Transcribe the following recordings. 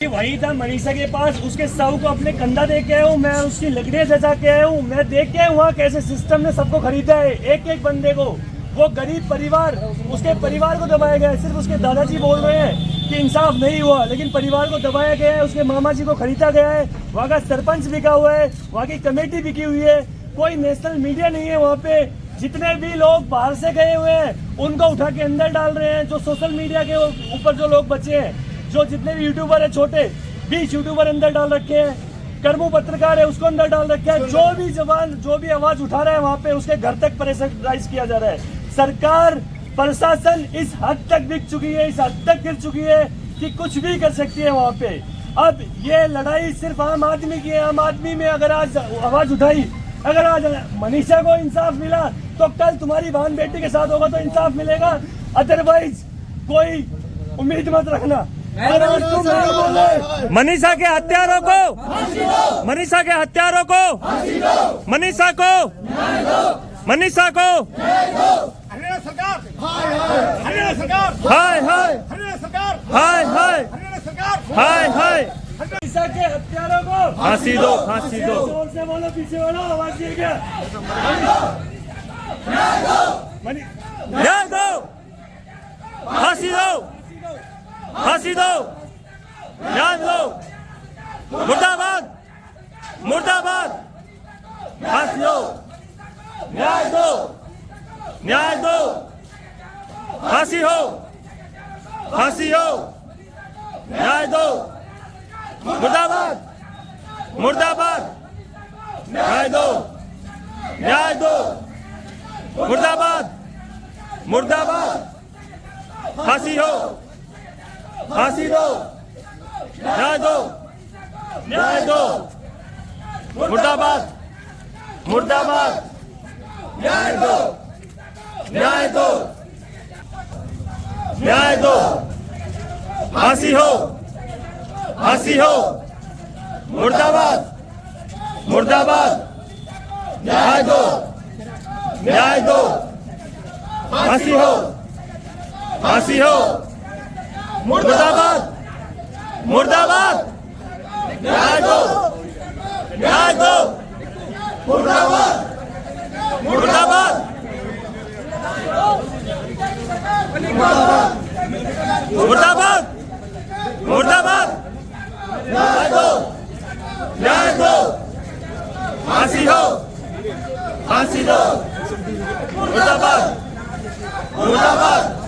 वही था मनीषा के पास, उसके शव को अपने कंधा दे के आया हूँ मैं, उसकी लकड़ियाँ सजा के आया हूँ मैं, देख के आया वहाँ कैसे सिस्टम ने सबको खरीदा है, एक एक बंदे को। वो गरीब परिवार, उसके परिवार को दबाया गया है। सिर्फ उसके दादाजी बोल रहे हैं कि इंसाफ नहीं हुआ, लेकिन परिवार को दबाया गया है, उसके मामा जी को खरीदा गया है, वहाँ का सरपंच बिका हुआ है, वहाँ की कमेटी बिकी हुई है, कोई नेशनल मीडिया नहीं है वहाँ पे। जितने भी लोग बाहर से गए हुए हैं उनको उठा के अंदर डाल रहे हैं। जो सोशल मीडिया के ऊपर जो लोग बचे हैं, जो जितने भी यूट्यूबर है, छोटे 20 यूट्यूबर अंदर डाल रखे हैं, कर्मू पत्रकार है उसको अंदर डाल रखा है। जो भी जवान, जो भी आवाज उठा रहा है वहाँ पे उसके घर तक प्रेशराइज किया जा रहा है। सरकार, प्रशासन इस हद तक बिक चुकी है, इस हद तक गिर चुकी है कि कुछ भी कर सकती है वहाँ पे। अब ये लड़ाई सिर्फ आम आदमी की है। आम आदमी में अगर आज आवाज उठाई, अगर आज मनीषा को इंसाफ मिला तो कल तुम्हारी बहन बेटी के साथ होगा तो इंसाफ मिलेगा, अदरवाइज कोई उम्मीद मत रखना। मनीषा के हत्यारों को, मनीषा के हत्यारों को, मनीषा को, मनीषा को, हरियाणा सरकार, हरियाणा सरकार, हाय हाय, हरियाणा सरकार, हाय हाय, हरियाणा सरकार, हाय हाय, मनीषा के हत्यारों को फांसी दो, फांसी दो। जोर से बोलो, पीछे बोलो, आवाज दिए क्या? न्याय दो, फांसी दो, फांसी दो, न्याय दो, मुर्दाबाद, मुर्दाबाद, फांसी दो, न्याय दो, न्याय दो, फांसी हो, फांसी हो, न्याय दो, मुर्दाबाद, मुर्दाबाद, न्याय दो, न्याय दो, मुर्दाबाद, मुर्दाबाद, फांसी हो, फांसी दो, न्याय दो, न्याय दो, मुर्दाबाद, मुर्दाबाद, न्याय दो, न्याय दो, न्याय दो, फांसी हो, फांसी हो, मुर्दाबाद, मुर्दाबाद, न्याय दो, न्याय दो, फांसी हो, फांसी हो, मुर्दाबाद, मुर्दाबाद, न्याय दो, न्याय दो, मुर्दाबाद, मुर्दाबाद, मुर्दाबाद, मुर्दाबाद, न्याय दो, न्याय दो, फांसी हो, फांसी दो, मुर्दाबाद, मुर्दाबाद,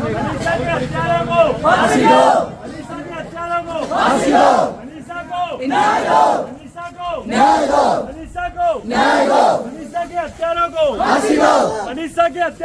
मनीषा के हत्यारों को फांसी दो, मनीषा के हत्यारों को फांसी दो, मनीषा को न्याय दो, मनीषा को न्याय दो, मनीषा को न्याय दो, मनीषा के हत्यारों को फांसी दो। मनीषा के हत्या